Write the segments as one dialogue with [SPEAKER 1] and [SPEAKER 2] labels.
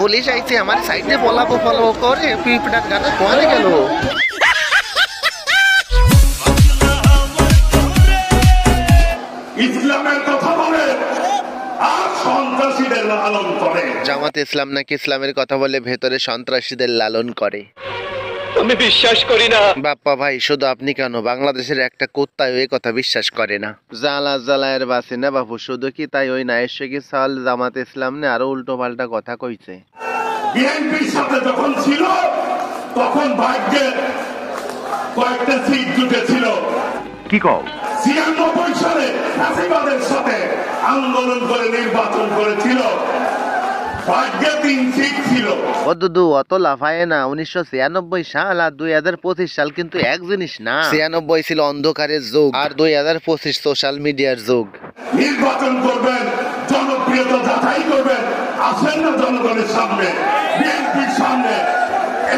[SPEAKER 1] Police আইছে আমার সাইডে বলাবো ফলো করে পিপটার গানে কোয়ারে গেল।
[SPEAKER 2] ইসলামের কথা বলে আর সন্ত্রাসীদের লালন করে।
[SPEAKER 1] জামাতে ইসলাম নাকি ইসলামের কথা বলে ভেতরে সন্ত্রাসীদের লালন করে?
[SPEAKER 3] আমি বিশ্বাস করি না।
[SPEAKER 1] বাপ্পা ভাই শুধু আপনি কেন, বাংলাদেশের একটা কুত্তায় ওই কথা বিশ্বাস করে না। জালা জালায়ের বাসে না বাপু, শুধু কি তাই ওই নায়েশকি সাল জামাতে ইসলাম নে আরো উল্টো পাল্টা কথা কইছে।
[SPEAKER 2] বিএনপির সাথে যখন ছিল তখন ভাগ্যে কয়েকটা সিট জুটেছিল।
[SPEAKER 1] কি কও?
[SPEAKER 2] ৯৬ সালে ফ্যাসিবাদের সাথে আন্দোলন করে নির্বাচন করেছিল, ভাগ্যে ৩ সিট ছিল।
[SPEAKER 1] ও দুদু অত লাফায় না, ১৯৯৬ সাল আর ২০২৫ সাল কিন্তু এক জিনিস না। ৯৬ ছিল অন্ধকারের যুগ আর ২০২৫ সোশ্যাল মিডিয়ার যুগ।
[SPEAKER 2] নির্বাচন করবেন, জনপ্রিয়তা যাচাই করবেন, আসেন না জনগণের সামনে, বিএনপির সামনে।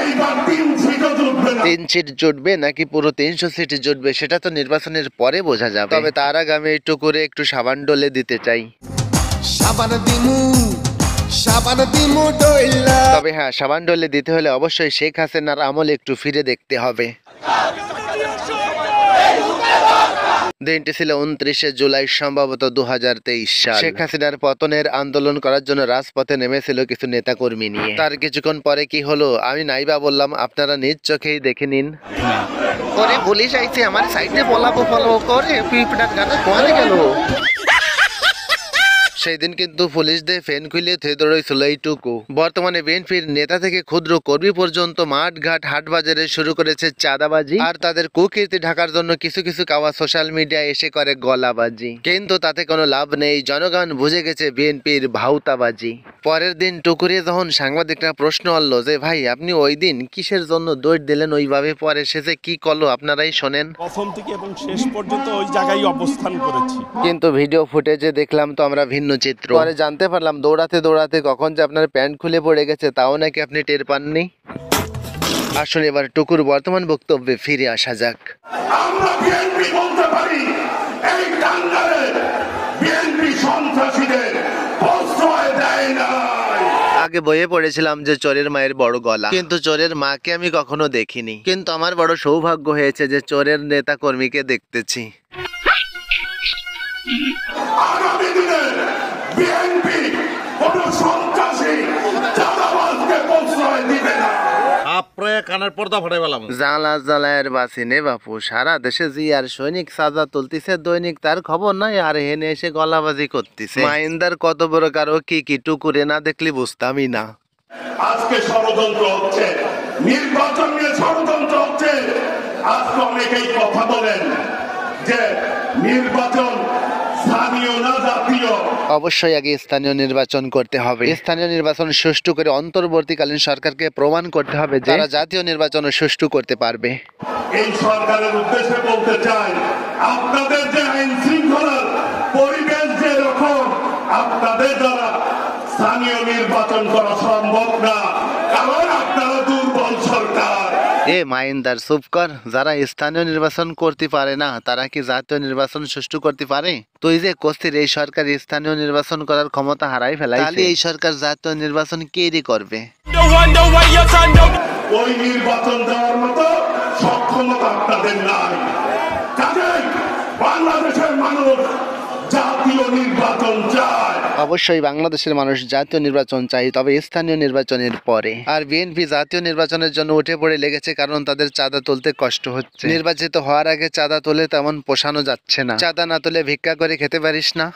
[SPEAKER 2] এইবার ৩ সিটও জুটবে না।
[SPEAKER 1] ৩ সিট জুটবে নাকি পুরো ৩০০ সিট জুটবে সেটা তো নির্বাচনের পরে বোঝা যাবে। তবে তার আগে আমি একটু করে একটু সাবান ডলে দিতে চাই। তবে হ্যাঁ, সাবান ডলে দিতে হলে অবশ্যই শেখ হাসিনার আমলে একটু ফিরে দেখতে হবে। দিনটি ছিল ২৯শে জুলাই, সম্ভবত ২০২৩ সাল। শেখ হাসিনার পতনের আন্দোলন করার জন্য রাজপথে নেমেছিল কিছু নেতাকর্মী নিয়ে। তার কিছুক্ষণ পরে কি হলো আমি নাইবা বললাম, আপনারা নিজ চোখেই দেখে নিন। ওরে পুলিশ আইছে আমার সাইডে বলাবো ফলো করে পিপটার গানে কোয়ারে গেল। সেই দিন কিন্তু পুলিশ দিয়ে ফেন খুলে থুয়ে দৌড়াইছিল এইটুকু। বর্তমানে বিএনপির নেতা থেকে ক্ষুদ্র কর্মী পর্যন্ত মাঠ ঘাট হাট বাজারে শুরু করেছে চাঁদাবাজি, আর তাদের কুকীর্তি ঢাকার জন্য কিছু কিছু কাওয়া সোশ্যাল মিডিয়ায় এসে করে গলাবাজি। কিন্তু তাতে কোনো লাভ নেই, জনগণ বুঝে গেছে বিএনপির ভাউতাবাজি। পরের দিন টুকুরে যখন সাংবাদিকরা প্রশ্ন আনলো যে ভাই আপনি ওই দিন কিসের জন্য দৌড় দিলেন ওইভাবে, পরে শেষে কি করলো আপনারাই শোনেন।
[SPEAKER 4] প্রথম থেকে এবং শেষ পর্যন্ত ওই জায়গায় অবস্থান করেছি,
[SPEAKER 1] কিন্তু ভিডিও ফুটেজে দেখলাম তো আমরা ভিন্ন চিত্র। পরে জানতে পারলাম দৌড়াতে দৌড়াতে কখন যে আপনার প্যান্ট খুলে পড়ে গেছে তাও নাকি আপনি টের পাননি। আসুন এবার টুকুর বর্তমান বক্তব্যে ফিরে আসা যাক।
[SPEAKER 2] আমরা বিএনপি বলতে পারি এই টাঙ্গালে বিএনপি সন্ত্রাসীদের প্রশ্রয় দেয় না।
[SPEAKER 1] আগে বইয়ে পড়েছিলাম যে চোরের মায়ের বড় গলা, কিন্তু চোরের মাকে আমি কখনো দেখিনি। কিন্তু আমার বড় সৌভাগ্য হয়েছে যে চোরের নেতা কর্মীকে দেখতেছি।
[SPEAKER 2] আগামী দিনে বিএনপি কোন সন্ত্রাসী চাঁদাবাজকে প্রশ্রয় দিবে না।
[SPEAKER 1] জালা জালায়ের বাসিনে বাপু, সারা দেশে জি আর সৈনিক সাজা তুলতিছে দৈনিক, তার খবর নাই, আর হেনে এসে গলাবাজি করতেছে। মাইন্দার কত বড় কারো কি টুকুরে না দেখলি বুঝতামই না।
[SPEAKER 2] আজকে ষড়যন্ত্র হচ্ছে, নির্বাচন নিয়ে ষড়যন্ত্র হচ্ছে। আজকে অনেকেই কথা বলেন যে নির্বাচন স্থানীয় না জাতীয়।
[SPEAKER 1] অবশ্যই আগে স্থানীয় নির্বাচন করতে হবে। স্থানীয় নির্বাচন সুষ্ঠু করে অন্তর্বর্তীকালীন সরকারকে প্রমাণ করতে হবে যে তারা জাতীয় নির্বাচন সুষ্ঠু করতে পারবে।
[SPEAKER 2] এই সরকারের উদ্দেশ্যে বলতে চাই, আপনাদের যে আইন শৃঙ্খলার পরিবেশ যে রকম, আপনাদের দ্বারা স্থানীয় নির্বাচন করা সম্ভব না, কারণ আপনারা দুর্বল সরকার।
[SPEAKER 1] এ মাইন্দার চুপ কর। যারা স্থানীয় নির্বাচন করতে পারে না তারা কি জাতীয় নির্বাচন সুষ্ঠু করতে পারে? তুই যে কস্তির এই সরকার স্থানীয় নির্বাচন করার ক্ষমতা হারাই ফেলাইছে, তাহলে এই সরকার জাতীয় নির্বাচন কেই করবে?
[SPEAKER 2] ওই নির্বাচন দেওয়ার মতো সক্ষমতা আপনাদের নাই। কাজেই বাংলাদেশের মানুষ জাতীয় নির্বাচন চায়।
[SPEAKER 1] অবশ্যই বাংলাদেশের মানুষ জাতীয় নির্বাচন চাই, তবে স্থানীয় নির্বাচনের পরে। আর বিএনপি জাতীয় নির্বাচনের জন্য উঠে পড়ে লেগেছে, কারণ তাদের চাঁদা তুলতে কষ্ট হচ্ছে। নির্বাচিত হওয়ার আগে চাঁদা তুলে তেমন পোষানো যাচ্ছে না। চাঁদা না তুলে ভিক্ষা করে খেতে পারিস না।